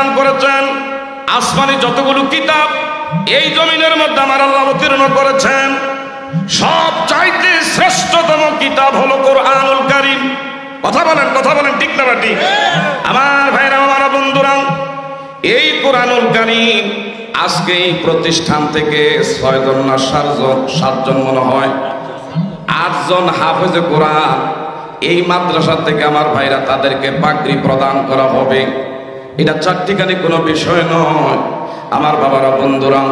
দান করেছেন। আসমানি যতগুলো কিতাব এই জমিনের মধ্যে আমার আল্লাহ অবতীর্ণ করেছেন, সব চাইতে শ্রেষ্ঠতম কিতাব হলো কোরআনুল কারীম। কথা বলেন ঠিক না ঠিক? আমার ভাইরা, আমার বন্ধুরা, এই কোরআনুল কারীম আজকে এই প্রতিষ্ঠান থেকে 6 জন না 7 জন মনে হয় 8 জন হাফেজে কোরআন এই মাদ্রাসা থেকে আমার ভাইরা তাদেরকে পাগড়ি প্রদান করা হবে। এটা চারটিখানি কোনো বিষয় নয় আমার বাবারা, বন্ধুরা।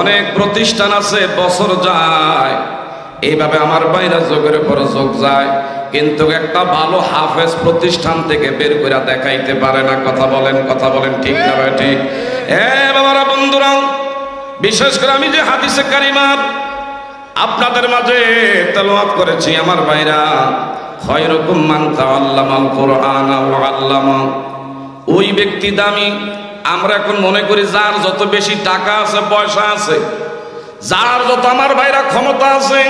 অনেক প্রতিষ্ঠান আছে, বছর যায়, এইভাবে আমার ভাইরা যোগের পর যোগ যায়, কিন্তু একটা ভালো হাফেজ প্রতিষ্ঠান থেকে বের করে দেখাইতে পারে না। কথা বলেন ঠিক না ঠিক? বাবারা, বন্ধুরা, বিশেষ করে আমি যে হাদিসে কারিমার আপনাদের মাঝে তেলাওয়াত করেছি আমার ভাইরা, খায়রুকুম মান তাআল্লামাল কুরআনা ওয়া আল্লামা, ওই ব্যক্তি দামি। আমরা এখন মনে করি যার যত বেশি টাকা আছে, পয়সা আছে, যার যত আমার ভাইরা ক্ষমতা আছে,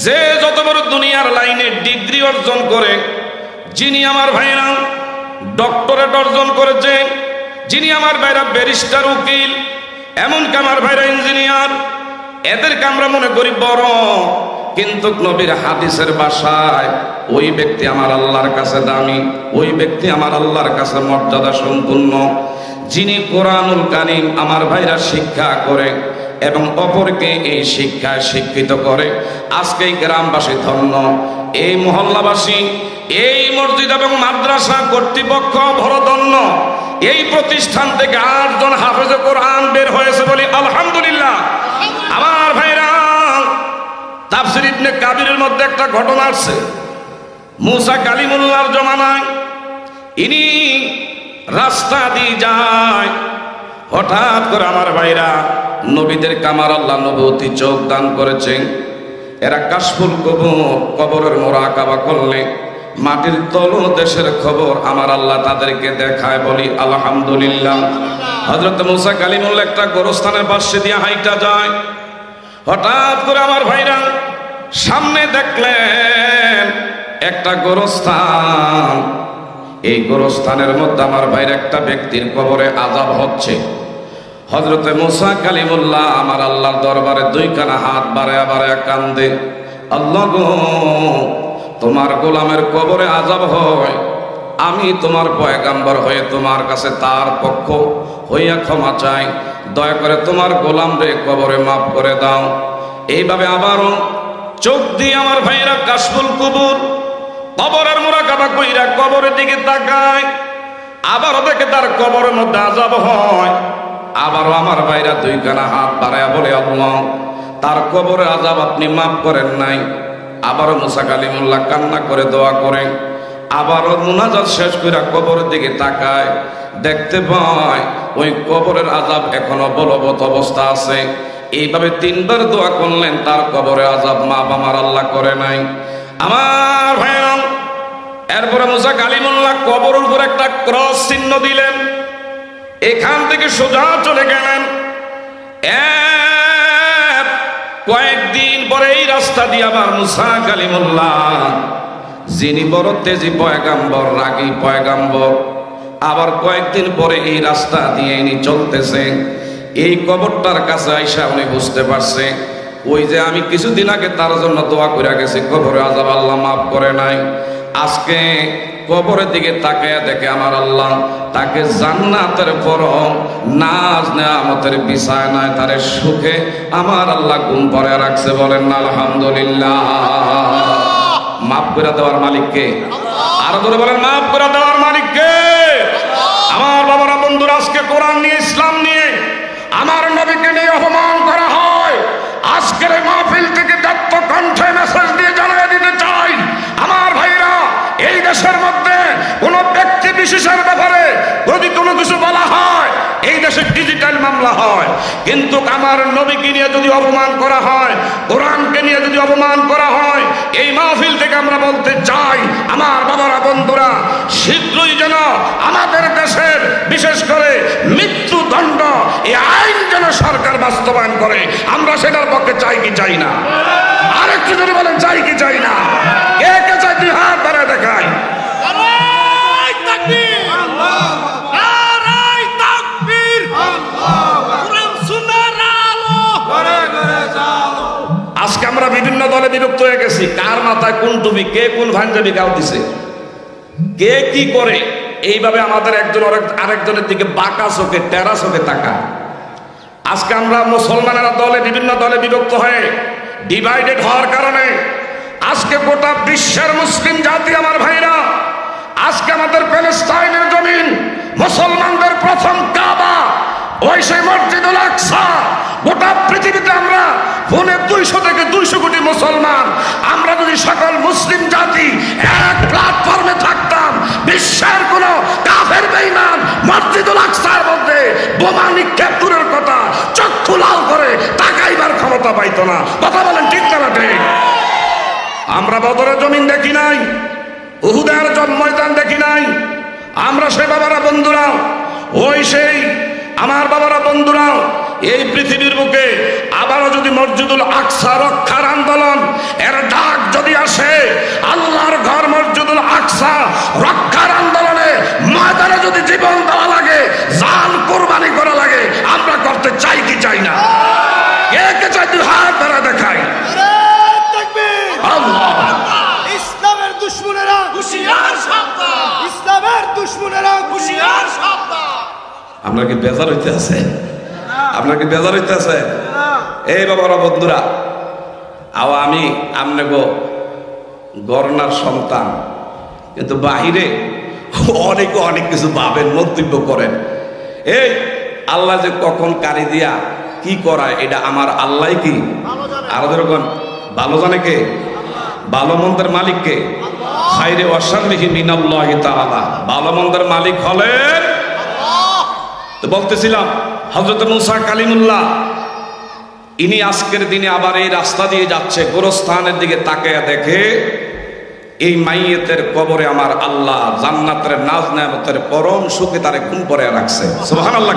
যে যত বড় দুনিয়ার লাইনে ডিগ্রি অর্জন করে, যিনি আমার ভাইরা ডক্টরেট অর্জন করেছে, যিনি আমার ভাইরা ব্যারিস্টার, উকিল, এমনকি আমার ভাইরা ইঞ্জিনিয়ার, এদেরকে আমরা মনে করি বড়। কিন্তু নবীর হাদিসের ভাষায় ওই ব্যক্তি আমার আল্লাহর কাছে দামি, ওই ব্যক্তি আমার আল্লাহর কাছে মর্যাদা সম্পূর্ণ, যিনি কোরআনুল কারীম আমার ভাইরা শিক্ষা করে এবং অপরকে এই শিক্ষায় শিক্ষিত করে। আজকে এই গ্রামবাসী ধন্য, এই মহল্লাবাসী, এই মসজিদ এবং মাদ্রাসা কর্তৃপক্ষ ভরধন্য। এই প্রতিষ্ঠান থেকে 8 জন হাফেজে কোরআন বের হয়েছে বলি আলহামদুলিল্লাহ। আমার ভাইরা, তাফসীর ইবনে কাবিরের মধ্যে একটা ঘটনা আছে। মুসা কালিমুল্লাহর জমানায় ইনি রাস্তা দিয়ে যায়, হঠাৎ করে আমার ভাইরা নবীদের কামার আল্লাহ নবুয়তি চোখ দান করেছেন। এরা কাশফুল কবরের মোরাকাবা করলে মাটির তলদেশের খবর আমার আল্লাহ তাদেরকে দেখায় বলি আলহামদুলিল্লাহ। হযরত মুসা কালিমুল্লাহ একটা গোরস্থানের পাশে দিয়ে হাইটা যায়, হঠাৎ করে আমার ভাইরা সামনে দেখলেন একটা গোরস্থান। এই গোরস্থানের মধ্যে আমার ভাইরা একটা ব্যক্তির কবরে আযাব হচ্ছে। হযরতে মুসা কালিমুল্লাহ আমার আল্লাহর দরবারে 2 কানা হাত বাড়ায়া বাড়ায়া কান্দে, আল্লাহ গো, তোমার গোলামের কবরে আযাব হয়, আমি তোমার পয়গাম্বর হয়ে তোমার কাছে তার পক্ষ হইয়া ক্ষমা চাই, দয়া করে তোমার গোলাম রে কবরে মাফ করে দাও। এইভাবে আবারও চোখ দিয়ে আমার ভাইরা কাশফুল কুবুর কবরের মোরাকাবা কইরা কবরের দিকে তাকায়, আবারও দেখে তার কবরের মধ্যে আযাব হয়। আবারও আমার ভাইরা 2 কানা হাত বাড়ায়া বলে, আল্লাহ, তার কবরে আযাব আপনি মাফ করেন নাই। আবারও মুসা কালিমুল্লাহ কান্না করে দোয়া করেন, আবারও মুনাজাত শেষ করে কবরের দিকে তাকায়, দেখতে পায় ওই কবরের আযাব এখনো বলবৎ অবস্থা আছে। এইভাবে 3 বার দোয়া করলেন, তার কবরে আযাব মাফ আমার আল্লাহ করে নাই। আমার ভাইরা, এরপরে মুসা কালিমুল্লাহ কবরের উপর একটা ক্রস চিহ্ন দিলেন, এখান থেকে সোজা চলে গেলেন। কয়েকদিন পরে এই রাস্তা দিয়ে আবার মুসা কালিমুল্লাহ, যিনি বড় তেজি পয়গাম্বর, রাগী পয়গাম্বর, আবার কয়েকদিন পরে এই রাস্তা দিয়ে ইনি চলতেছেন। এই কবরটার কাছে আইসা উনি বুঝতে পারছে, ওই যে আমি কিছুদিন আগে তার জন্য দোয়া করে গেছি, কবরে আযাব আল্লাহ মাফ করে নাই। আজকে কবরের দিকে তাকায়া দেখে আমার আল্লাহ তাকে জান্নাতের পরম নাজ নেয়ামতের বিছানায় তারে সুখে আমার আল্লাহ ঘুম পড়ে রাখছে। বলেন না আলহামদুলিল্লাহ। মাফ করে দেওয়ার মালিককে আরো ধরে বলেন, মাফ করে দেওয়ার মালিককে। আমার বাবারা, বন্ধুরা, আজকে কোরআন নিয়ে, ইসলাম নিয়ে, আমার নবীকে নিয়ে অপমান করা হয়। আজকের এই মাহফিল থেকে দত্ত কণ্ঠে মেসেজ দিয়ে জানিয়ে দিতে চাই, আমার ভাইরা, এই দেশের মধ্যে কোন ব্যক্তি বিশেষের ব্যাপারে যদি কোনো কিছু বলা হয়, এই দেশে ডিজিটাল মামলা হয়। কিন্তু আমার নবীকে নিয়ে যদি অপমান করা হয়, কোরআনকে নিয়ে যদি অপমান করা হয়, এই মাহফিল থেকে আমরা বলতে চাই, আমার বাবারা, বন্ধুরা, শীঘ্রই যেন আমাদের দেশের বিশেষ করে মৃত্যুদণ্ড এই আইন যেন সরকার বাস্তবায়ন করে। আমরা সেটার পক্ষে চাই কি চাই না? আরেকটু যদি বলেন, চাই কি চাই না? কে কে চাই? 2 হাত বাড়ায় দেখায়। দলে বিভক্ত হয়ে গেছি, কার মাথায় কোন টুপি, কে কোন ভাঞ্জাবি গাও দিছে, কে কি করে, এইভাবে আমাদের একজন আরেকজনের দিকে বাঁকা চোখে টেরা চোখে তাকা। আজকে আমরা মুসলমানেরা বিভিন্ন দলে বিভক্ত হয়ে ডিভাইডেড হওয়ার কারণে আজকে গোটা বিশ্বের মুসলিম জাতি, আমার ভাইরা, আজকে আমাদের প্যালেস্টাইনের জমিন, মুসলমানদের প্রথম কাবা, ওই সেই মসজিদুল আকসা, গোটা পৃথিবীতে আমরা পৌনে 200 থেকে 200 কোটি মুসলমান, আমরা যদি সকল মুসলিম জাতি এক প্ল্যাটফর্মে থাকতাম, বিশ্বের কোন কাফের বেঈমান মসজিদুল আকসার মধ্যে বোমা নিক্ষেপ দূরের কথা, চক্ষু লাল করে তাকাইবার ক্ষমতা পাইতো না। কথা বলেন ঠিক না ঠিক? আমরা বদরের জমিন দেখি নাই, উহুদের ময়দান দেখি নাই, আমরা সেই বাবারা বন্ধুরা, ওই সেই আমার বাবারা বন্ধুরা, এই পৃথিবীর বুকে আবারও যদি মসজিদুল আকসা রক্ষার আন্দোলন এর ডাক যদি আসে, আল্লাহর ঘর মসজিদুল আকসা রক্ষার আন্দোলনে ময়দানে যদি জীবন দেওয়া লাগে, জান কোরবানি করা লাগে, আমরা করতে চাই কি চাই না? কে কে চাই? তুই হাত ধরে দেখাই। আল্লাহ! ইসলামের দুশমনেরা হুঁশিয়ার সাবধান, ইসলামের দুশমনেরা হুঁশিয়ার সাবধান। আপনার কি বেজার হইতে আছে? আপনার কি বেজার হইতে আছে? এই বাবারা বন্ধুরা, আমি আমনে গো গর্নার সন্তান, কিন্তু বাহিরে অনেক কিছু ভাবেন, মন্তব্য করেন। এই আল্লাহ যে কখন কারি দিয়া কি করায়, এটা আমার আল্লাহ কি আরো যেরকম ভালো জানে। কে? ভালো মন্দের মালিক কে? খাইরে ওয়াশাররিহি মিনাল্লাহি তাআলা। ভালো মন্দের মালিক হলেন আল্লাহ। তো বলতেছিলাম, হযরত মুসা কালিমুল্লাহ ইনি আজকের দিনে আবার এই রাস্তা দিয়ে যাচ্ছে, গোরস্থানের দিকে তাকায়া দেখে এই মাইয়েতের কবরে আমার আল্লাহ জান্নাতের নাজ নেয়ামতের পরম সুখে তারে ঘুম পরে রাখছে। সুবহানাল্লাহ।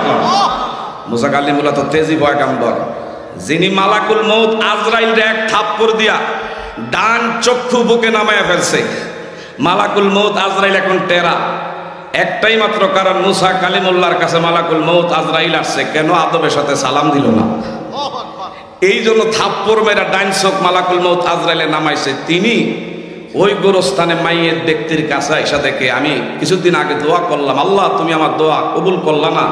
মুসা কালিমুল্লাহ তো তেজি পয়গম্বর, যিনি মালাকুল মউত আজরাইল এক থাপ্পড় দিয়া ডান চক্ষু বুকে নামায়া ফেলছে। মালাকুল মউত আজরাইল এখন টেরা, একটাই মাত্র কারণ, মুসা কালিমুল্লাহর কাছে মালাকুল মউত আজরাইল আসছে, কেন আদবের সাথে সালাম দিল না? এই জন্য থাপ্পড় মেরা ডাইন চোখ মালাকুল মউত আজরাইলে নামাইছে। তিনি ওই গোরস্থানে মাইয়ের ব্যক্তির কাছে এসে দেখে, আমি কিছুদিন আগে দোয়া করলাম, আল্লাহ তুমি আমার দোয়া কবুল করলা না,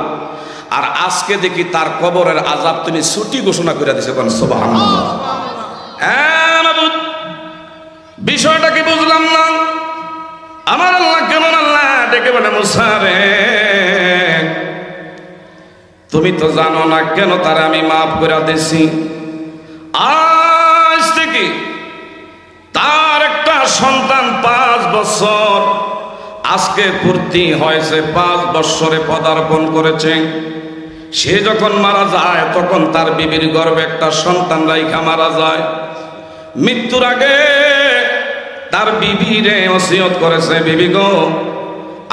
আর আজকে দেখি তার কবরের আযাব তুমি ছুটি ঘোষণা করে দিছে। কোন সুবহানাল্লাহ। বিষয়টা কি বুঝলাম না। আমার আল্লাহ কেমন আল্লাহ? ডেকে বলে, মুসা রে, তুমি তো জানো না কেন তারা আমি মাফ করে দিছি। আজ থেকে তার একটা সন্তান 5 বছর, আজকে পূর্তি হয়েছে 5 বছরে পদার্পণ করেছে। সে যখন মারা যায় তখন তার বিবির গর্ভে একটা সন্তান রাইখা মারা যায়। মৃত্যুর আগে তার বিবিরে ওসিয়ত করেছে, বিবি গো,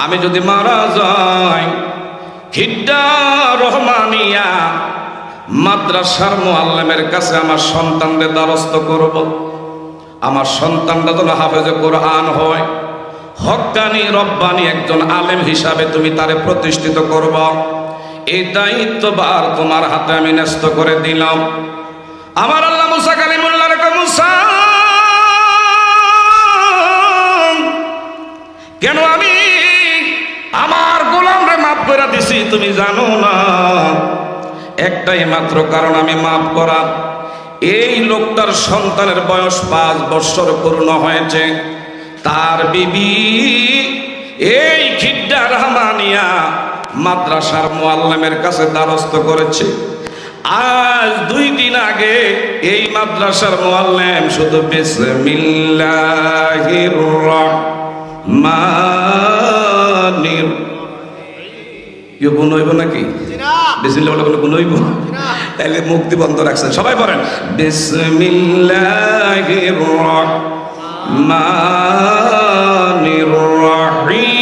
আমি যদি মারা যাই, খিড্ডা রহমানিয়া মাদ্রাসার মুআল্লিমের কাছে আমার সন্তানদের দ্বারস্থ করব। আমার সন্তানটা যেন হাফেজে কোরআন হয়, হক্কানি রব্বানি একজন আলেম হিসাবে তুমি তারে প্রতিষ্ঠিত করব। এই দায়িত্বভার তোমার হাতে আমি ন্যস্ত করে দিলাম। আমার আল্লাহ মুসা কালিমুল্লাহর কয়, মুসা, কেন আমি আমার গোলামরে মাফ করে দিছি তুমি জানো না? একটাই মাত্র কারণ আমি মাফ করা, এই লোকটার সন্তানের বয়স 5 বছর পূর্ণ হয়েছে। তার বিবি এই খিড্ডা রহমানিয়া মাদ্রাসার মুআল্লিমের কাছে দ্বারস্থ করেছে। আজ 2 দিন আগে এই মাদ্রাসার মুআল্লিম শুধু বিসমিল্লাহির রহমানির কি গুণ হইব নাকি? বিসমিল্লাহ বলে কোনো গুণ হইব? তাহলে মুক্তি বন্ধ রাখছেন। সবাই পড়েন, বিসমিল্লাহির রহমানির রহিম।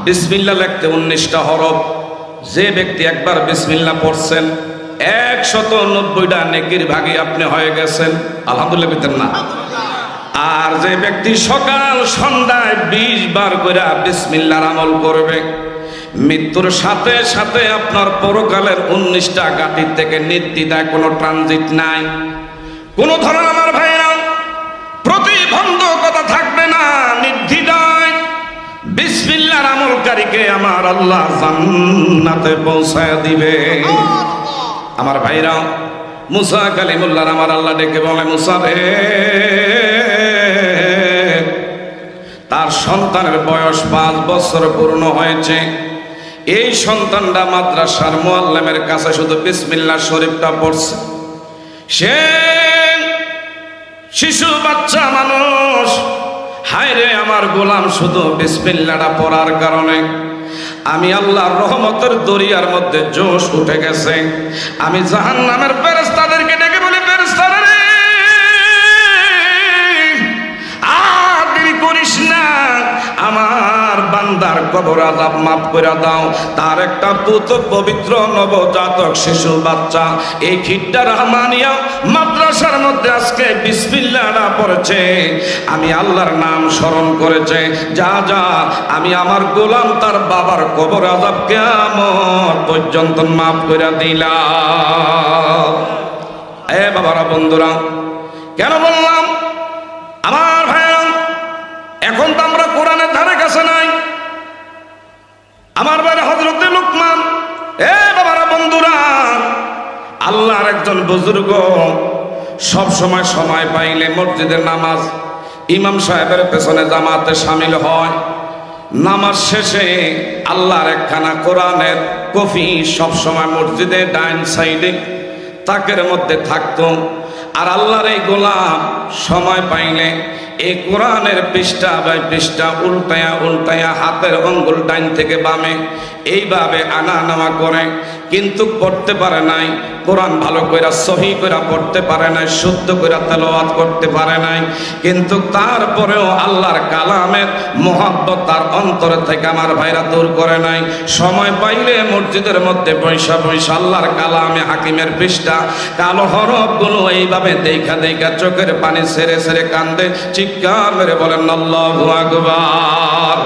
বিসমিল্লাহ লিখতে 19টা হরফ। যে ব্যক্তি একবার বিসমিল্লাহ পড়ছেন 190টা নেকির ভাগী আপনি হয়ে গেছেন। আলহামদুলিল্লাহ বলতেন না? আর যে ব্যক্তি সকাল সন্ধ্যায় 20 বার করে বিসমিল্লাহর আমল করবে, মৃত্যুর সাথে সাথে আপনার পরকালের 19টা গাঁটির থেকে নির্দ্বিধায় কোনো ট্রানজিট নাই, কোনো ধরনের আমার ভাইরা প্রতিবন্ধকতা থাকবে না, নির্দ্বিধায় বিসমিল্লাহর আমলকারীকে আমার আল্লাহ জান্নাতে পৌঁছায় দিবে। আমার ভাইরা, মুসা কালিমুল্লাহর আমার আল্লাহ ডেকে বলে, মুসা রে, তার সন্তানের বয়স 5 বছর পূর্ণ হয়েছে। এই সন্তানটা মাদ্রাসার মুআল্লিমের কাছে শুধু বিসমিল্লাহ শরীফটা পড়ছে। সে শিশু বাচ্চা মানুষ, হায় রে আমার গোলাম, শুধু বিসমিল্লাহটা পড়ার কারণে আমি আল্লাহর রহমতের দরিয়ার মধ্যে জোশ উঠে গেছে। আমি জাহান্নামের ফেরেশতাদেরকে ডেকে বলি, ফেরেশতারা রে, আর দেরি করিস না, আমার বান্দার কবর আযাব মাফ করে দাও। তার একটা পুত্র পবিত্র নবজাতক শিশু বাচ্চা এই খিট্টা রহমানিয়া মাদ্রাসার মধ্যে আজকে বিসমিল্লাহটা পড়েছে, আমি আল্লাহর নাম স্মরণ করেছে। যা যা, আমি আমার গোলাম তার বাবার কবর আযাব কিয়ামত পর্যন্ত মাফ করে দিলাম। এ বাবারা, বন্ধুরা, কেন বললাম? আমার ভাইরা, এখন তো আমরা কোরআনের ধারে কাছে নাই। আমার ভাইরা হযরতে লুকমান, এ বাবারা, বন্ধুরা, আল্লাহর একজন বুজুর্গ সব সময় সময় পাইলে মসজিদের নামাজ ইমাম সাহেবের পেছনে জামাতে শামিল হয়। নামাজ শেষে আল্লাহর একখানা কোরআনের কপি সব সময় মসজিদের ডাইন সাইডে তাকের মধ্যে থাকতো। আর আল্লাহর এই গোলাম সময় পাইলে এই কোরআনের পৃষ্ঠা বাই পৃষ্ঠা উল্টায়া উল্টায়া হাতের আঙ্গুল ডাইন থেকে বামে এইভাবে আনা নেওয়া করে, কিন্তু পড়তে পারে নাই। কোরআন ভালো করে সহি করে পড়তে পারে নাই, শুদ্ধ করে তেলাওয়াত করতে পারে নাই, কিন্তু তারপরেও আল্লাহর কালামের মহব্বত তার অন্তর থেকে আমার ভাইরা দূর করে নাই। সময় পাইলে মসজিদের মধ্যে বৈশা বৈশা আল্লাহর কালামে হাকিমের পৃষ্ঠা কালো হরফগুলো এইভাবে দেখা দেখা চোখের পানি ছেড়ে ছেড়ে কান্দে, চিৎকার মেরে বলেন আল্লাহু আকবার।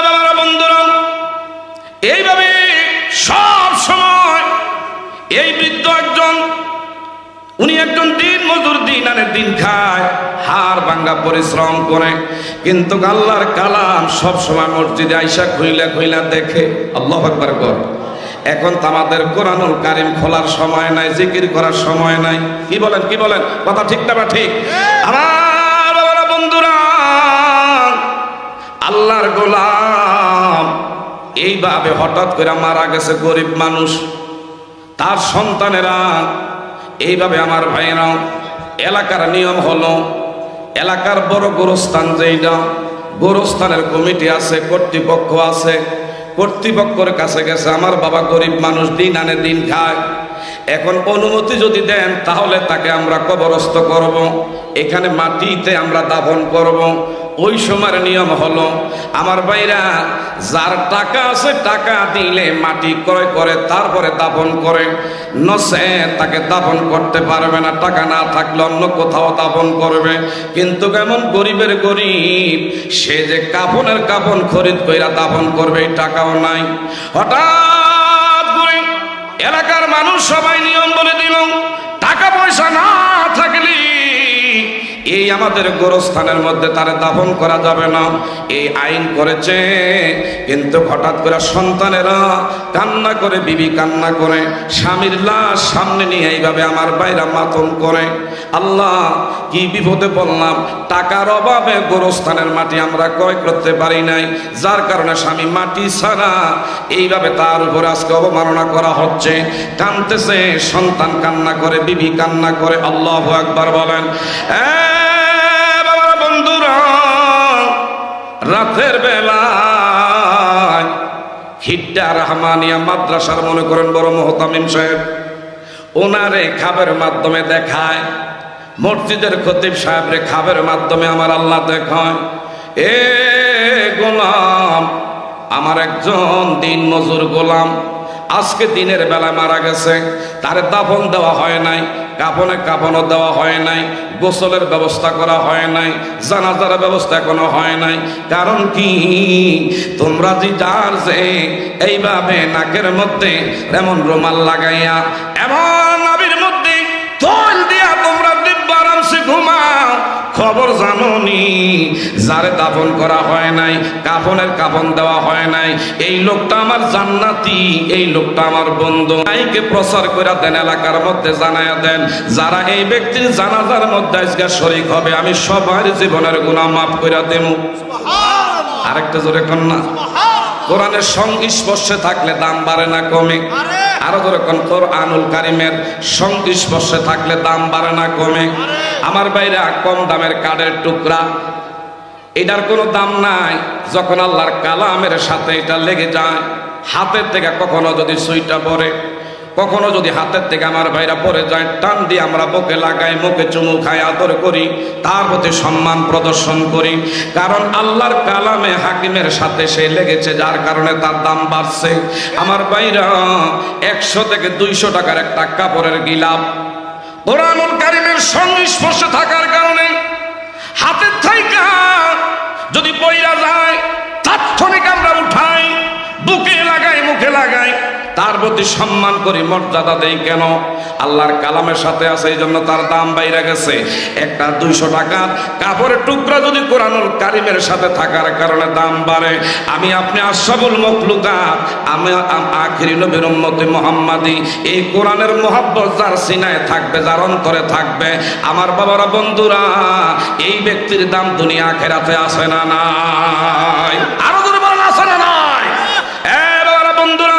বাবারা, বন্ধুরা, এইভাবে সব সময় এই বৃদ্ধ একজন, উনি একজন দিন মজুর, দিন আনে দিন খায়, হাড় ভাঙ্গা পরিশ্রম করে, কিন্তু আল্লাহর কালাম সব সময় মসজিদে আইসা খুইলা খুইলা দেখে। আল্লাহু আকবার কর। এখন তো আমাদের কোরআনুল কারীম খোলার সময় নাই, জিকির করার সময় নাই। কি বলেন, কি বলেন? কথা ঠিক না বা ঠিক? আমার বাবারা, বন্ধুরা, আল্লাহর গোলাম এইভাবে হঠাৎ করে মারা গেছে। গরিব মানুষ, তার সন্তানেরা এইভাবে আমার ভাইয়েরা, এলাকার নিয়ম হলো এলাকার বড় গোরস্থান যেইটা, গোরস্থানের কমিটি আছে, কর্তৃপক্ষ আছে, কর্তৃপক্ষের কাছে গেছে। আমার বাবা গরিব মানুষ, দিন আনে দিন খায়, এখন অনুমতি যদি দেন তাহলে তাকে আমরা কবরস্থ করব, এখানে মাটিতে আমরা দাফন করব। ওই সময়ের নিয়ম হলো আমার ভাইরা, যার টাকা আছে টাকা দিলে মাটি ক্রয় করে তারপরে দাফন করে, নসে তাকে দাফন করতে পারবে না। টাকা না থাকলে অন্য কোথাও দাফন করবে। কিন্তু কেমন গরিবের গরিব, সে যে কাফনের কাফন খরিদ কইরা দাফন করবে এই টাকাও নাই। হঠাৎ করে এলাকার মানুষ সবাই নিয়ম বলে দিল, টাকা পয়সা না থাকলে এই আমাদের গোরস্থানের মধ্যে তারে দাফন করা যাবে না, এই আইন করেছে। কিন্তু হঠাৎ করে সন্তানেরা কান্না করে, বিবি কান্না করে, স্বামীর লাশ সামনে নিয়ে এইভাবে আমার বাইরা মাতম করে। আল্লাহ, কি বিপদে পড়লাম, টাকার অভাবে গোরস্থানের মাটি আমরা ক্রয় করতে পারি নাই, যার কারণে স্বামী মাটি ছাড়া এইভাবে তার উপরে আজকে অবমাননা করা হচ্ছে। কাঁদতেছে, সন্তান কান্না করে, বিবি কান্না করে। আল্লাহু আকবার বলেন। বন্ধুরা, রাতের বেলায় খিট্টা রহমানিয়া মাদ্রাসার মনে করেন বড় মুহতামিম সাহেব, ওনারে খাবের মাধ্যমে দেখায়, মসজিদের খতিব সাহেবরে খাবের মাধ্যমে আমার আল্লাহ দেখায়, এ গোলাম, আমার একজন দিন মজুর গোলাম আজকে দিনের বেলা মারা গেছে, তারে দাফন দেওয়া হয় নাই, কাফনে কাফনও দেওয়া হয় নাই, গোসলের ব্যবস্থা করা হয় নাই, জানাজার ব্যবস্থা এখনো হয় নাই। কারণ কি? তোমরা যে যার যে এইভাবে নাকের মধ্যে এমন রুমাল লাগাইয়া এমন নাভির মধ্যে তৈল দিয়া তোমরা দিব্য আরামসে ঘুমাও, খবর জানোনি যারে দাফন করা হয় নাই, কাফনের কাফন দেওয়া হয় নাই, এই লোকটা আমার জান্নাতি, এই লোকটা আমার বন্ধু। আইকে প্রচার করে দেন, এলাকার মধ্যে জানায়া দেন, যারা এই ব্যক্তির জানাজার মধ্যে আজকে শরীক হবে আমি সবার জীবনের গুনাহ মাফ করে দেব। আরেকটা জোরে কন্যা, কোরআনের সংস্পর্শে থাকলে দাম বাড়ে না কমে? আরো জোরে কোন, কোরআনুল কারীমের সংস্পর্শে থাকলে দাম বাড়ে না কমে? আমার বাইরে কম দামের কাঠের টুকরা, এটার কোনো দাম নাই যখন আল্লাহর কালামের সাথে এটা লেগে যায়। হাতের থেকে কখনো যদি সুইটা পড়ে, কখনো যদি হাতের থেকে আমার ভাইরা পড়ে যায়, টান দিয়ে আমরা বুকে লাগাই, মুখে চুমু খাই, আদর করি, তার প্রতি সম্মান প্রদর্শন করি। কারণ আল্লাহর কালামে হাকিমের সাথে সে লেগেছে, যার কারণে তার দাম বাড়ছে। আমার ভাইরা 100 থেকে 200 টাকার একটা কাপড়ের গিলাপ কোরআনুল কারীমের সংস্পর্শে থাকার কারণে হাতের থাইকা যদি পইরা যায় তাৎক্ষণিক আমরা উঠাই, বুকে লাগাই, মুখে লাগাই, তার প্রতি সম্মান করি, মর্যাদা দেই। কেন? আল্লাহর কালামের সাথে আছে, এই জন্য তার দাম বাইরে গেছে। একটা 200 টাকার কাপড়ের টুকরা যদি কোরআনুল কারীমের সাথে থাকার কারণে দাম বাড়ে, আমি আপনি আশরাফুল মাখলুকাত, আমি আখিরি নবীর উম্মতে মুহাম্মাদি, এই কোরআনের মহব্বত যার সিনায় থাকবে, যার অন্তরে থাকবে, আমার বাবারা বন্ধুরা, এই ব্যক্তির দাম দুনিয়া আখিরাতে আছে না নাই? আরো জোরে বলেন, আছে না নাই? বাবারা বন্ধুরা,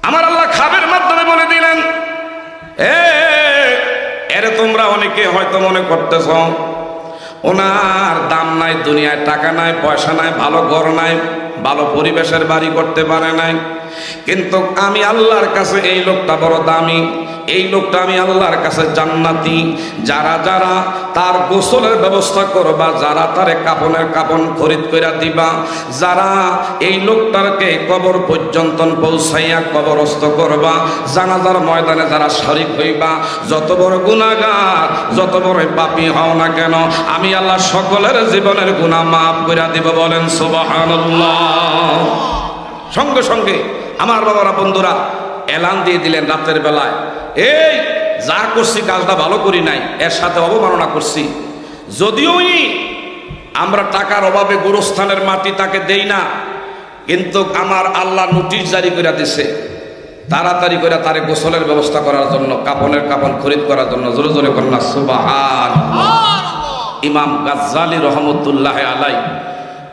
আমার আল্লাহ খাবের মাধ্যমে বলে দিলেন, এরে তোমরা অনেকে হয়তো মনে করতেছ ওনার দাম নাই, দুনিয়ায় টাকা নাই, পয়সা নাই, ভালো ঘর নাই, ভালো পরিবেশের বাড়ি করতে পারে নাই, কিন্তু আমি আল্লাহর কাছে এই লোকটা বড় দামি, এই লোকটা আমি আল্লাহর কাছে জান্নাতি। যারা যারা তার গোসলের ব্যবস্থা করবা, যারা তারে কাফনের কাফন খরিদ করে দিবা, যারা এই লোকটাকে কবর পর্যন্ত পৌঁছাইয়া কবরস্থ করবা, জানাজার ময়দানে যারা শরীক হইবা, যত বড় গুনাহগার, যত বড় পাপী হও না কেন, আমি আল্লাহ সকলের জীবনের গুনাহ মাফ করে দিব। বলেন সুবহানাল্লাহ। সঙ্গে সঙ্গে আমার বাবারা বন্ধুরা এলান দিয়ে দিলেন রাতের বেলায়, এই যা করছি কাজটা ভালো করি নাই, এর সাথে অবমাননা করছি। যদিও আমরা টাকার অভাবে গোরস্থানের মাটি তাকে দেই না, কিন্তু আমার আল্লাহ নোটিশ জারি করে দিছে, তাড়াতাড়ি করে তারে গোসলের ব্যবস্থা করার জন্য, কাফনের কাফন খরিদ করার জন্য। জোরে জোরে কন্যা সুবহানাল্লাহ। ইমাম গাজ্জালী রহমতুল্লাহ আলাই,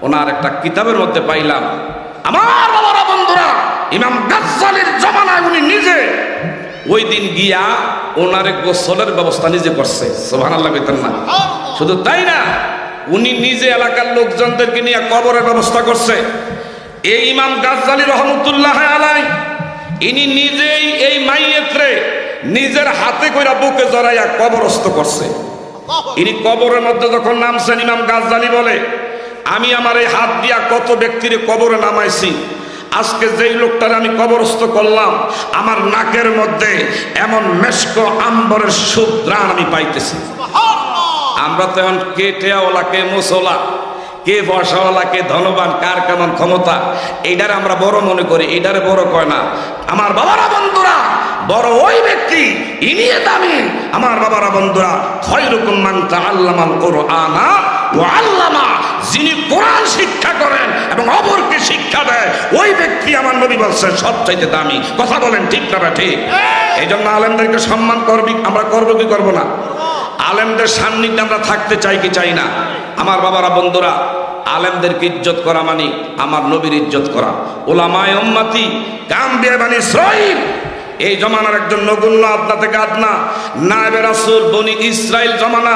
ওনার একটা কিতাবের মধ্যে পাইলাম, আমার বাবারা বন্ধুরা, ইমাম গাজ্জালীর জমানায় উনি নিজে ওই দিন গিয়া ওনারে গোসলের ব্যবস্থা নিজে করছে। সুবহানাল্লাহ কইতেন না? শুধু তাই না, উনি নিজে এলাকার লোকজনদেরকে নিয়ে কবরের ব্যবস্থা করছে। এই ইমাম গাজ্জালী রহমতুল্লাহ আলাই, ইনি নিজেই এই মাইয়েতরে নিজের হাতে কইরা বুকে জড়াইয়া কবরস্থ করছে। ইনি কবরের মধ্যে যখন নামছেন, ইমাম গাজ্জালী বলে, আমি আমার এই হাত দিয়া কত ব্যক্তির কবরে নামাইছি, আজকে যেই লোকটার আমি কবরস্থ করলাম, আমার নাকের মধ্যে এমন মেশক আম্বরের সুঘ্রাণ আমি পাইতেছি। আমরা তো এখন কে টেয়াওয়ালা, কে মুসলা, কে বসাওয়ালা, কে ধনবান, কার কেমন ক্ষমতা, এইটারে আমরা বড় মনে করি, এইটারে বড় কয় না। আমার বাবারা বন্ধুরা, বড় ওই ব্যক্তি, ইনি দামি। আমার বাবারা বন্ধুরা, খায়রুকুম মান তাআল্লামাল কুরআনা ওয়া আল্লামা, যিনি কোরআন শিক্ষা করেন এবং অপরকে শিক্ষা দেয়, ওই ব্যক্তি আমার নবী বলছেন সবচাইতে দামি। কথা বলেন ঠিক না ঠিক? এই জন্য আলেমদেরকে সম্মান করবি, আমরা করবো কি করবো না? আলেমদের সান্নিধ্যে আমরা থাকতে চাই কি চাই না? আমার বাবারা বন্ধুরা, আলেমদেরকে ইজ্জত করা মানে আমার নবীর ইজ্জত করা। উলামায়ে উম্মতি কামবিয়া বানি ইসরাইল, এই জমানার একজন নগণ্য আদনা থেকে আদনা নায়েবে রাসূল বনি ইসরাইল জমানা,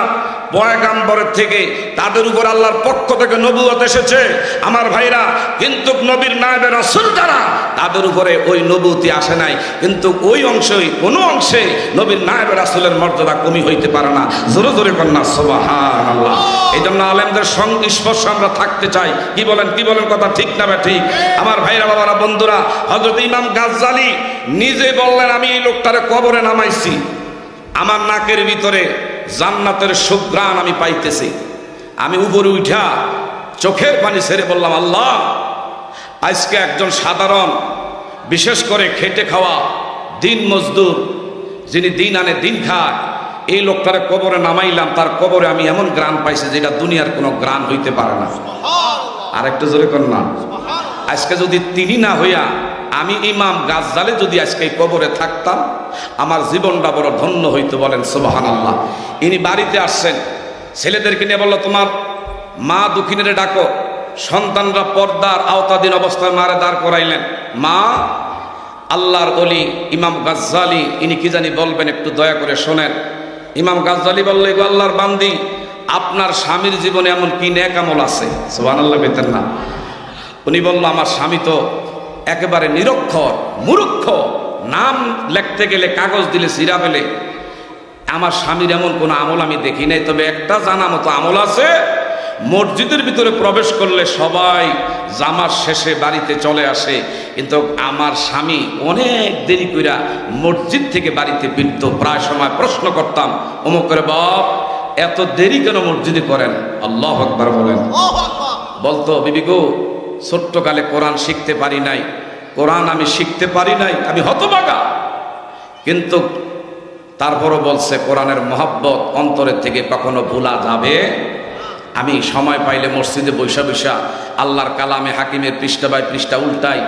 পয়গাম্বরের থেকে তাদের উপর আল্লাহর পক্ষ থেকে নবুয়ত এসেছে। আমার ভাইরা, কিন্তু নবীর নায়েবে রাসূল যারা, তাদের উপরে ওই নবুয়তি আসে নাই, কিন্তু ওই অংশই কোনো অংশে নবীর নায়েবে রাসূলের মর্যাদা কমি হইতে পারে না। জোরে জোরে কন্যা সুবহানাল্লাহ। এই জন্য আলেমদের সংস্পর্শে আমরা থাকতে চাই। কি বলেন, কি বলেন? কথা ঠিক না ঠিক? আমার ভাইরা, বাবারা, বন্ধুরা, হযরত ইমাম গাজ্জালী নিজে বললেন, আমি এই লোকটারে কবরে নামাইছি। আমার নাকের ভিতরে জান্নাতের সুঘ্রাণ আমি পাইতেছি। আমি উপরে উঠা চোখের পানি ছেড়ে বললাম, আল্লাহ, আজকে একজন সাধারণ, বিশেষ করে খেটে খাওয়া দিন মজদুর, যিনি দিন আনে দিন খায়, এই লোকটারে কবরে নামাইলাম। তার কবরে আমি এমন গ্রাণ পাইছি যেটা দুনিয়ার কোনো গ্রাণ হইতে পারে না। আর একটু জোরে কর না। আজকে যদি তিনি না হইয়া আমি ইমাম গাজ্জালি যদি আজকে এই কবরে থাকতাম, আমার জীবনটা বড় ধন্য হইতো। বলেন সুবহানাল্লাহ। ইনি বাড়িতে আসছেন, ছেলেদেরকে নিয়ে বললো, তোমার মা দুঃখিনীরে ডাকো। সন্তানরা পর্দার আওতাধীন অবস্থায় মারে দাঁড় করাইলেন। মা, আল্লাহর ওলি ইমাম গাজ্জালি, ইনি কি জানি বলবেন, একটু দয়া করে শোনেন। ইমাম গাজ্জালি বললে, গো আল্লাহর বান্দি, আপনার স্বামীর জীবনে এমন কি নেক আমল আছে? সুবহানাল্লাহ বলতেন না? উনি বলল, আমার স্বামী তো একেবারে নিরক্ষর, মূর্খ, নাম লিখতে গেলে কাগজ দিলে সিরা ফেলে। আমার স্বামীর এমন কোনো আমল আমি দেখি নাই, তবে একটা জানা মতো আমল আছে। মসজিদের ভিতরে প্রবেশ করলে সবাই জামার শেষে বাড়িতে চলে আসে, কিন্তু আমার স্বামী অনেক দেরি কইরা মসজিদ থেকে বাড়িতে ফিরত। প্রায় সময় প্রশ্ন করতাম, অমুক করে, বাপ, এত দেরি কেন মসজিদে করেন? আল্লাহু আকবার বলেন। বলতো, বিবি গো, ছোট্টকালে কোরআন শিখতে পারি নাই, কোরআন আমি শিখতে পারি নাই, আমি হতভাগা। কিন্তু তারপরও বলছে, কোরআনের মহব্বত অন্তরের থেকে কখনো ভোলা যাবে। আমি সময় পাইলে মসজিদে বৈশা বৈশা আল্লাহর কালামে হাকিমের পৃষ্ঠা বাই পৃষ্ঠা উল্টাই,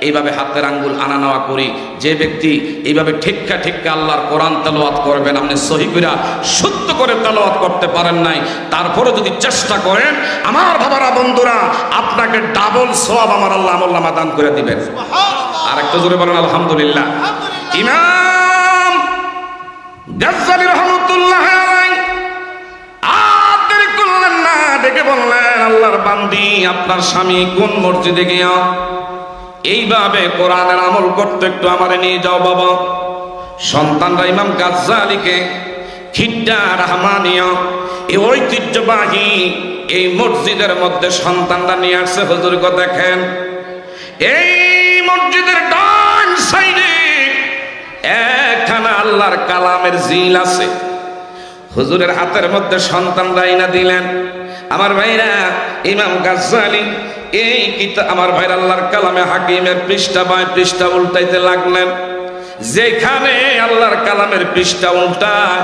এইভাবে হাতের আঙ্গুল আনা নেওয়া করি। যে ব্যক্তি এইভাবে ঠিক্কা ঠিক্কা আল্লাহর কোরআন তেলাওয়াত করবেন, আপনি সহি কইরা শুদ্ধ করে তেলাওয়াত করতে পারেন নাই, তারপরে যদি চেষ্টা করেন, আমার বাবারা, বন্ধুরা, আপনাকে ডাবল সওয়াব আমার আল্লাহ আমলনামা দান করে দিবেন। আর একটু জোরে বলেন আলহামদুলিল্লাহ। ইমাম গাজ্জালি রাহমাতুল্লাহ আলাইহি আদেরি করলেন না, ডেকে বললেন, আল্লাহর বান্দি, আপনার স্বামী কোন মসজিদে গিয়া এইভাবে কোরআনের আমল করতে, একটু আমারে নিয়ে যাও বাবা। সন্তানরা ইমাম গাজ্জালিকে খিড্ডা রহমানিয়া, এই ঐতিহ্যবাহী এই মসজিদের মধ্যে সন্তানরা নিয়ে আসছে। হুজুর গো দেখেন, এই মসজিদের ডান সাইডে একখানা আল্লাহর কালামের জিল আছে। হুজুরের হাতের মধ্যে সন্তানরা আইনা দিলেন। আমার ভাইরা, ইমাম গাজ্জালি এই কিতাব, আমার ভাইরা, আল্লাহর কালামে হাকিমের পৃষ্ঠা বাই পৃষ্ঠা উল্টাইতে লাগলেন। যেখানে আল্লাহর কালামের পৃষ্ঠা উল্টায়,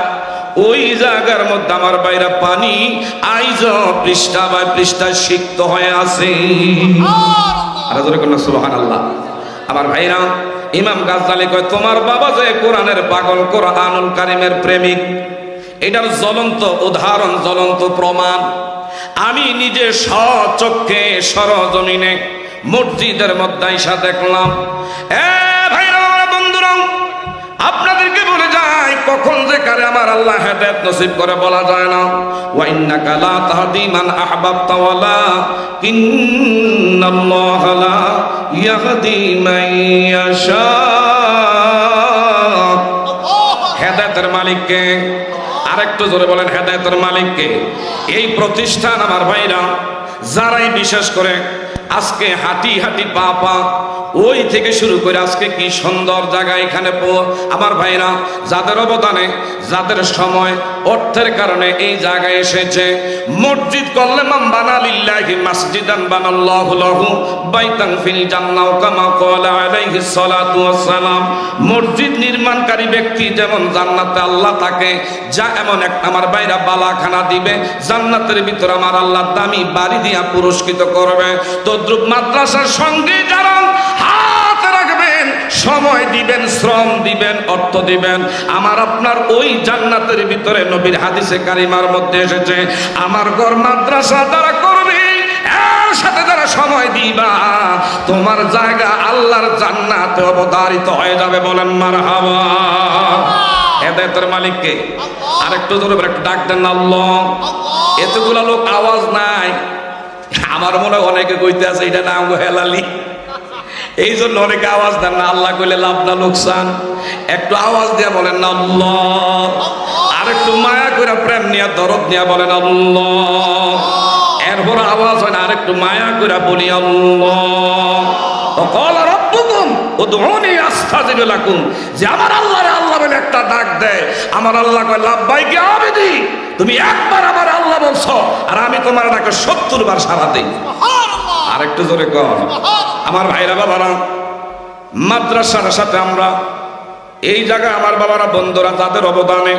ওই জায়গার মধ্যে আমার ভাইরা পানি আইজ পৃষ্ঠা বাই পৃষ্ঠা সিক্ত হয়ে আছে। আর জোরে কোন সুবহানাল্লাহ। আমার ভাইরা, ইমাম গাজ্জালি কয়, তোমার বাবা যে কোরআনের পাগল, কোরআনুল কারীমের প্রেমিক, এটার জ্বলন্ত উদাহরণ, জ্বলন্ত প্রমাণ আমি নিজে স্বচক্ষে সরজমিনে মসজিদের মধ্যে আইসা দেখলাম। ভাইরা, বন্ধুরা, আপনাদেরকে বলে যাই, কখন যে কারে আমার আল্লাহ হেদায়েত নসিব করে বলা যায় না। ওয়া ইন্নাকা লা তাহদি মান আহবাবতা ওয়ালাকিন্নাল্লাহা লা ইয়াহদি মান ইয়াশা। হেদায়েতের মালিক কে? আরেকটু জোরে বলেন, হেদায়েতের মালিক কে? এই প্রতিষ্ঠান, আমার ভাইরা, যারাই বিশেষ করে আজকে হাঁটি হাঁটি পা পা ওই থেকে শুরু করে আজকে কি সুন্দর জায়গা এখানে আমার ভাইরা, যাদের অবদানে, যাদের সময়, অর্থের কারণে এই জায়গায় এসেছে। মসজিদ করলে, মান বানা লিল্লাহি মাসজিদান বানাল্লাহু লাহু বাইতান ফিল জান্নাহ কামা ক্বালা আলাইহিস সালাতু ওয়াস সালাম। মসজিদ নির্মাণকারী ব্যক্তি যেমন জান্নাতে আল্লাহ তাকে যা এমন এক আমার ভাইরা বালাখানা দিবে, জান্নাতের ভিতর আমার আল্লাহ দামি বাড়ি দিয়া পুরস্কৃত করবে। তদ্রুপ মাদ্রাসার সঙ্গে যারা হাত রাখবেন, সময় দিবেন, শ্রম দিবেন, অর্থ দিবেন, আমার আপনার ওই জান্নাতের ভিতরে নবীর হাদিসে কারিমার মধ্যে এসেছে, আমার ঘর মাদ্রাসা যারা করবে, এর সাথে যারা সময় দিবা, তোমার জায়গা আল্লাহর জান্নাতে অবধারিত হয়ে যাবে। বলেন মারহাবা। হেদায়েতের মালিককে আরেকটু জোরে একটু ডাক দেন আল্লাহ। এতগুলা লোক আওয়াজ নাই, আমার মনে হয় অনেকে কইতে আছে এটা নাম হেলালি, এই জন্য অনেকে আওয়াজ দেন না। আল্লাহ কইলে লাভ না লোকসান? একটু আওয়াজ দিয়ে বলেন না আল্লাহ। আর একটু মায়া করে, প্রেম নিয়ে, দরদ নিয়ে বলেন আল্লাহ। এরপর আওয়াজ হয় না, আর একটু মায়া করে বলি আল্লাহ। ক্বালা রাব্বুকুম উদউনি আস্তাজিব লাকুম, যে আমার আল্লাহরে আল্লাহ বলে একটা ডাক দেয়, আমার আল্লাহ কয় লাব্বাইকা আবিদি, তুমি একবার আমার আল্লাহ বলছো আর আমি তোমার ডাকে 70 বার সাড়া দেই। আর একটু জোরে কর। আমার ভাইরা বাবারা, মাদ্রাসার সাথে আমরা এই জায়গায় আমার বাবারা বন্ধুরা তাদের অবদানে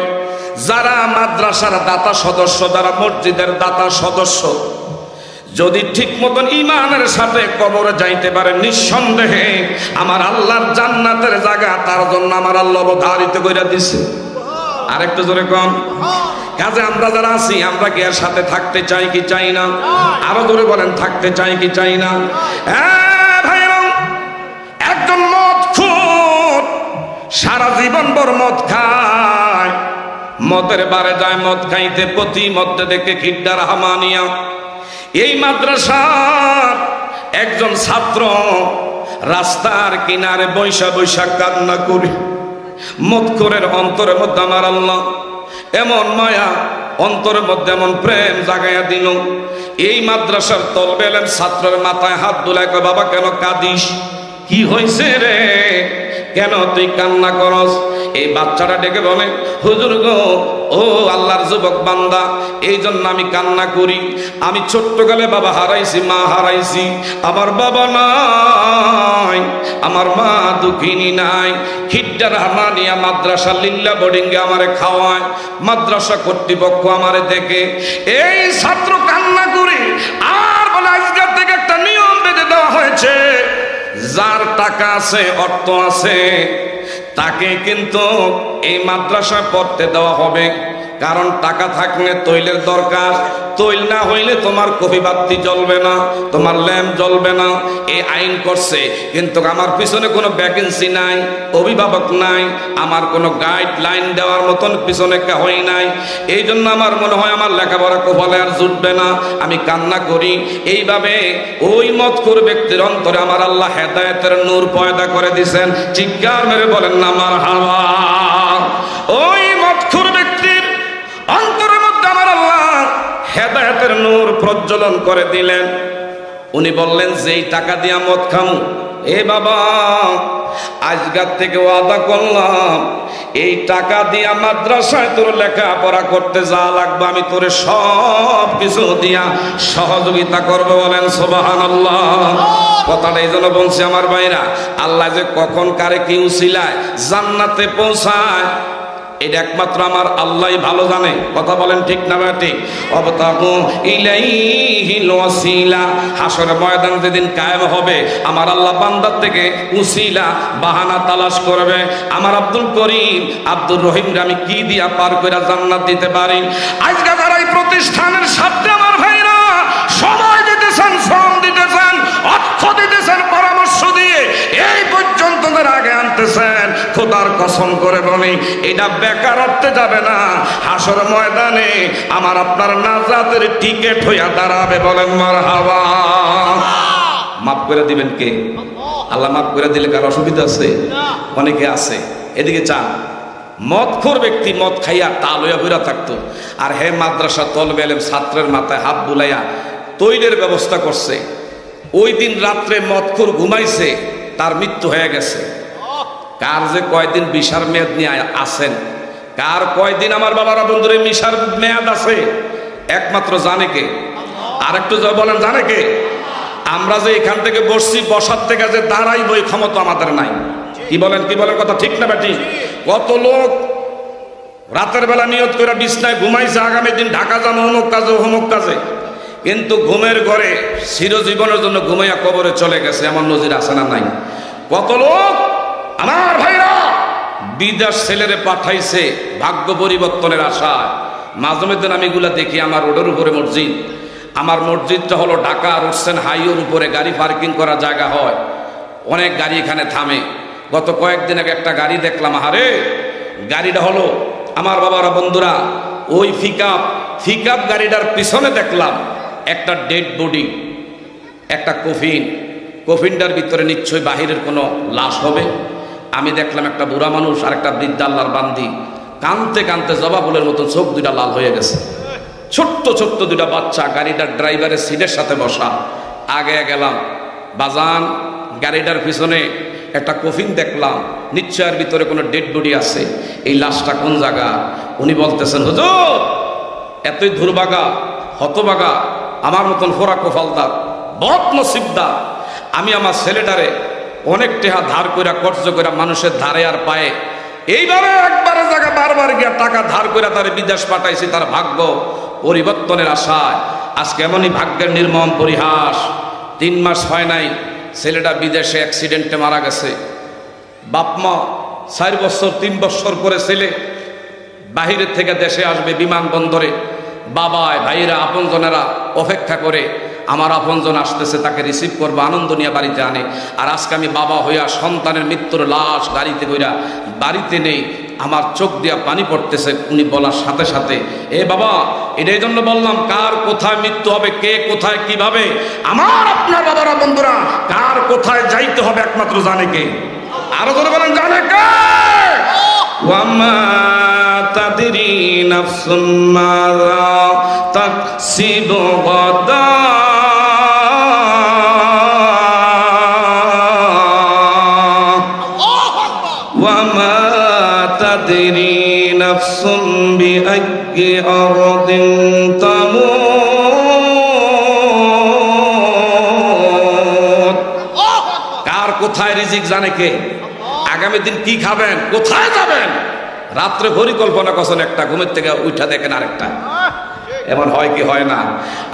যারা মাদ্রাসার দাতা সদস্য, যারা মসজিদের দাতা সদস্য, যদি ঠিক মতন ইমানের সাথে কবরে যাইতে পারে, নিঃসন্দেহে আমার আল্লাহর জান্নাতের জায়গা তার জন্য আমার আল্লাহ অবধারিত করে দিছে। আর একটু জোরে কম। কাজে আমরা যারা আছি, আমরা কি এর সাথে থাকতে চাই কি চাই না? আরো জোরে বলেন, থাকতে চাই কি চাই না? ভাইরা, একজন মদখোর সারা জীবন ভর মদ খায়, মদের বারে যায় মদ খাইতে, প্রতি মধ্যে দেখে খিড্ডা রহমানিয়া। এই মাদ্রাসার একজন ছাত্র রাস্তার কিনারে বৈশা বৈশা কান্না করে, মদখোরের অন্তরের মধ্যে আমার আল্লাহ এমন মায়া, অন্তরের মধ্যে এমন প্রেম জাগাইয়া দিল। এই মাদ্রাসার তলবে এলেন ছাত্রের মাথায় হাত দুলায় কয়, বাবা কেন কাঁদিস? কি হয়েছে রে, কেন তুই কান্না করস? এই বাচ্চাটা ডেকে বলে, হুজুর গো, ও আল্লাহর যুবক বান্দা, এই জন্য আমি কান্না করি। আমি ছোট্টকালে বাবা হারাইছি, মা হারাইছি, আমার বাবা নাই, আমার মা দুঃখিনী নাই। খিড্ডা রহমানিয়া মাদ্রাসা লিল্লা বোর্ডিংয়ে আমারে খাওয়ায়, মাদ্রাসা কর্তৃপক্ষ আমারে দেখে। এই ছাত্র কান্না করি আর বলে, আজকের থেকে একটা নিয়ম বেঁধে দেওয়া হয়েছে, যার টাকা আছে, অর্থ আছে, তাকে কিন্তু এই মাদ্রাসায় পড়তে দেওয়া হবে। কারণ টাকা থাকলে তৈলের দরকার, তৈল না হইলে তোমার কফি বাতি জ্বলবে না, তোমার ল্যাম্প জ্বলবে না। এই আইন করছে, কিন্তু আমার পিছনে কোনো ভ্যাকেন্সি নাই, অভিভাবক নাই, আমার কোনো গাইডলাইন দেওয়ার মতন পিছনে কেউই নাই। এই জন্য আমার মনে হয় আমার লেখাপড়া কপালে আর জুটবে না, আমি কান্না করি। এইভাবে ওই মদখোর ব্যক্তির অন্তরে আমার আল্লাহ হেদায়েতের নূর পয়দা করে দিয়েছেন। চিৎকার মেরে বলেন না মারহাবা। ওই মদখোর ব্যক্তির অন্তরের মধ্যে আমার আল্লাহ হেদায়েতের নূর প্রজ্বলন করে দিলেন। উনি বললেন, যেই টাকা দিয়া মদ খামু, এ বাবা আজকাল থেকে ওয়াদা করলাম, এই টাকা দিয়া মাদ্রাসায় তোর লেখাপড়া করতে যা লাগবে আমি তোরে সব কিছু দিয়া সহযোগিতা করবো। বলেন সুবহানাল্লাহ। কথাটা এই জন্য বলছি আমার ভাইরা, আল্লাহ যে কখন কারে কি উসিলায় জান্নাতে পৌঁছায়, এটা একমাত্র আমার আল্লাহ ভালো জানে। কথা বলেন ঠিক না ঠিক? অবতাগু ইলাইহিল ওয়াসিলা, হাসরের ময়দান যেদিন কায়েম হবে, আমার আল্লাহ বান্দার থেকে উসিলা বাহানা তালাশ করবে। আমার আব্দুল করিম, আব্দুর রহিম আমি কি দিয়া পার করে জান্নাত দিতে পারি? আজকে যারা এই প্রতিষ্ঠানের সাথে আমার ভাইরা সময় দিতেছেন, শ্রম দিতেছেন, অর্থ দিতেছেন, পরামর্শ দিয়ে এই পর্যন্ত যারা আগে আনতেছেন, খোদার কসম করে বলি, এটা বেকারত্বে যাবে না, হাসর ময়দানে আমার আপনার নাজাতের টিকেট হইয়া দাঁড়াবে। বলেন মারহাবা। মাফ করে দিবেন কে? আল্লাহ মাফ করে দিলে কার অসুবিধা আছে? অনেকে আছে। এদিকে চান, মদখোর ব্যক্তি মদ খাইয়া তাল হইয়া ঘুরা থাকতো, আর হে মাদ্রাসা তলবে এলেম ছাত্রের মাথায় হাত বুলাইয়া তৈলের ব্যবস্থা করছে। ওই দিন রাত্রে মদখোর ঘুমাইছে, তার মৃত্যু হয়ে গেছে। কার যে কয়দিন বিশার মেয়াদ নিয়ে আসেন, কার কয়দিন আমার বাবারা বন্ধুরে মিশার মেয়াদ আছে, একমাত্র জানে কে? আর একটু বলেন, জানে কে? আমরা যে এখান থেকে বসছি, বসার থেকে যে দাঁড়াইব এই ক্ষমতা আমাদের নাই। কি বলেন, কি বলেন? কথা ঠিক না বেটি? কত লোক রাতের বেলা নিয়ত করে বিছনায় ঘুমাইছে, আগামী দিন ঢাকা যাবো অমুক কাজে অমুক কাজে, কিন্তু ঘুমের ঘরে চিরজীবনের জন্য ঘুমাইয়া কবরে চলে গেছে। এমন নজির আছে না নাই? কত লোক আমার ভাইরা বিদেশ ছেলেরে পাঠাইছে ভাগ্য পরিবর্তনের আশায়। মাঝে মধ্যে আমি এগুলা দেখি। আমার রোডের উপরে মসজিদ, আমার মসজিদটা হলো ঢাকা রোডসেন হাইওয়ের উপরে, গাড়ি পার্কিং করার জায়গা হয়, অনেক গাড়ি এখানে থামে। গত কয়েকদিন আগে একটা গাড়ি দেখলাম, আরে গাড়িটা হলো আমার বাবারা বন্ধুরা ওই পিকআপ গাড়িটার পিছনে দেখলাম একটা ডেড বডি, একটা কফিনটার ভিতরে নিশ্চয়ই বাহিরের কোনো লাশ হবে। আমি দেখলাম একটা বুড়া মানুষ আর একটা বৃদ্ধা আল্লাহর বান্দি কানতে কানতে জবাবুলের মতো চোখ দুটা লাল হয়ে গেছে। ছোট্ট ছোট্ট দুটা বাচ্চা গাড়িটার ড্রাইভারের সিটের সাথে বসা। আগে গেলাম, বাজান গাড়িটার পিছনে একটা কফিন দেখলাম, নিশ্চয়ের ভিতরে কোনো ডেড বডি আছে, এই লাশটা কোন জায়গা? উনি বলতেছেন, হুজুর এতই দুর্ভাগা হতভাগা আমার মতন ফোরা কোফালদার বদনসিবদার, আমি আমার ছেলেটারে অনেক টেহা ধার কইরা কর্জ কইরা মানুষের ধারে আর পায়ে এইভাবে একবারে জায়গা বারবার গিয়া টাকা ধার কইরা তার বিদেশ পাঠাইছি তার ভাগ্য পরিবর্তনের আশায়। আজকে এমনই ভাগ্যের নির্মম পরিহাস, 3 মাস হয় নাই ছেলেটা বিদেশে অ্যাক্সিডেন্টে মারা গেছে। বাপমা 4 বছর 3 বছর পরে ছেলে বাহিরের থেকে দেশে আসবে বিমানবন্দরে, বাবায় ভাইরা আপনজনেরা অপেক্ষা করে, আমার আপনজন আসতেছে তাকে রিসিভ করবো, আনন্দ নিয়ে বাড়িতে আনে। আর আজকে আমি বাবা হইয়া সন্তানের মৃত্যুর লাশ গাড়িতে কইরা বাড়িতে নেই, আমার চোখ দিয়া পানি পড়তেছে। উনি বলার সাথে সাথে, এ বাবা, এটা এই জন্য বললাম, কার কোথায় মৃত্যু হবে, কে কোথায় কিভাবে, আমার আপনার বাবারা বন্ধুরা, কার কোথায় যাইতে হবে একমাত্র জানে কে? আরো ধরে বলেন, জানে কে? ওয়ামা তাদরি নাফসুম মাযা তাকসিবু গাদা, ওয়ামা তাদরি নাফসুম বিআইয়ি আরদিন তামুত। কার কোথায় রিজিক জানে কে? আগামী দিন কি খাবেন, কোথায় যাবেন, রাত্রে পরিকল্পনা করছেন একটা, ঘুমের থেকে উঠা দেখেন আরেকটা। এমন হয় কি হয় না?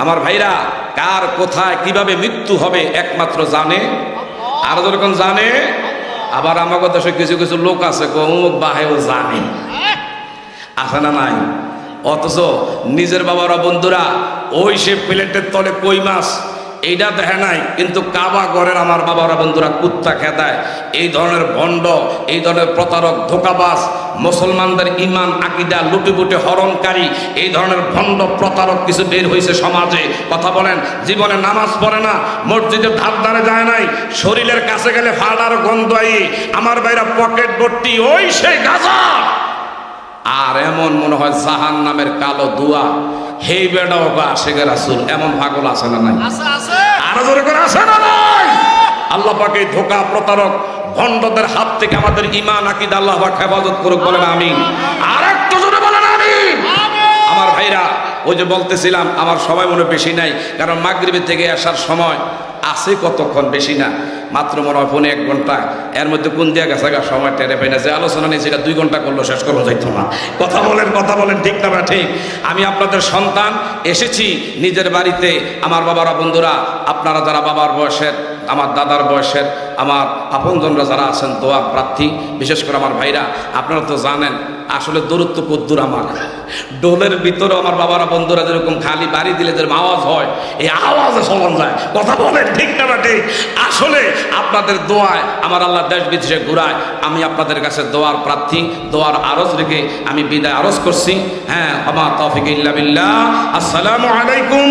আমার ভাইরা, কার কোথায় কিভাবে মৃত্যু হবে একমাত্র জানে, আর যখন জানে। আবার আমাকে দেশে কিছু কিছু লোক আছে অমুক বাহেও জানে, আছে না নাই? অথচ নিজের বাবারা বন্ধুরা ওই সে প্লেটের তলে কই মাছ এইটা দেখে নাই, কিন্তু কাবা ঘরের আমার বাবারা বন্ধুরা কুত্তা খেদায়। এই ধরনের ভণ্ড, এই ধরনের প্রতারক, ধোকাবাজ, মুসলমানদের ইমান আকিদা লুটিপুটে হরণকারী, এই ধরনের ভণ্ড প্রতারক কিছু বের হয়েছে সমাজে। কথা বলেন, জীবনে নামাজ পড়ে না, মসজিদের ধার ধারে যায় নাই, শরীরের কাছে গেলে ফাটার গন্ধ আই, আমার বাইরা পকেট ভর্তি ওই সেই গাঁজা। আর এমন মনে হয় জাহান নামের কালো দুয়া, হে বেড়াও বা আশেখের রাসূল, এমন পাগল আছে না নাই? আরো জোরে করে আছে না নাই? আল্লাহ পাক এই ধোঁকা প্রতারক ভণ্ডদের হাত থেকে আমাদের ঈমান আকীদা আল্লাহ পাক হেফাজত করুক, বলেন আমিন। আর একটু জোরে বলেন আমিন। আমার ভাইরা, ওই যে বলতেছিলাম আমার সময় মনে বেশি নাই, কারণ মাগরিবের থেকে আসার সময় আছে কতক্ষণ, বেশি না, মাত্র মনে হয় 1 ঘন্টা। এর মধ্যে কোন দিয়ে গেছে সময় টেরে পাই না, যে আলোচনা নেই সেটা 2 ঘন্টা করলো শেষ করবো যাইতো না। কথা বলেন ঠিক না ঠিক? আমি আপনাদের সন্তান, এসেছি নিজের বাড়িতে। আমার বাবারা বন্ধুরা, আপনারা যারা বাবার বয়সের, আমার দাদার বয়সের, আমার আপনজনরা যারা আছেন দোয়া প্রার্থী, বিশেষ করে আমার ভাইরা, আপনারা তো জানেন আসলে দূরত্ব কদ্দুর। আমার ডোলের ভিতরে আমার বাবারা বন্ধুরা যেরকম খালি বাড়ি দিলে যেরকম আওয়াজ হয়, এই আওয়াজে চলন যায়। কথা বলেন ঠিক না ঠিক? আসলে আপনাদের দোয়ায় আমার আল্লাহ দেশ বিদেশে ঘুরায়। আমি আপনাদের কাছে দোয়ার প্রার্থী, দোয়ার আরজ রেখে আমি বিদায় আরজ করছি। হ্যাঁ, আমার তৌফিক ইল্লা বিল্লাহ। আসসালামু আলাইকুম।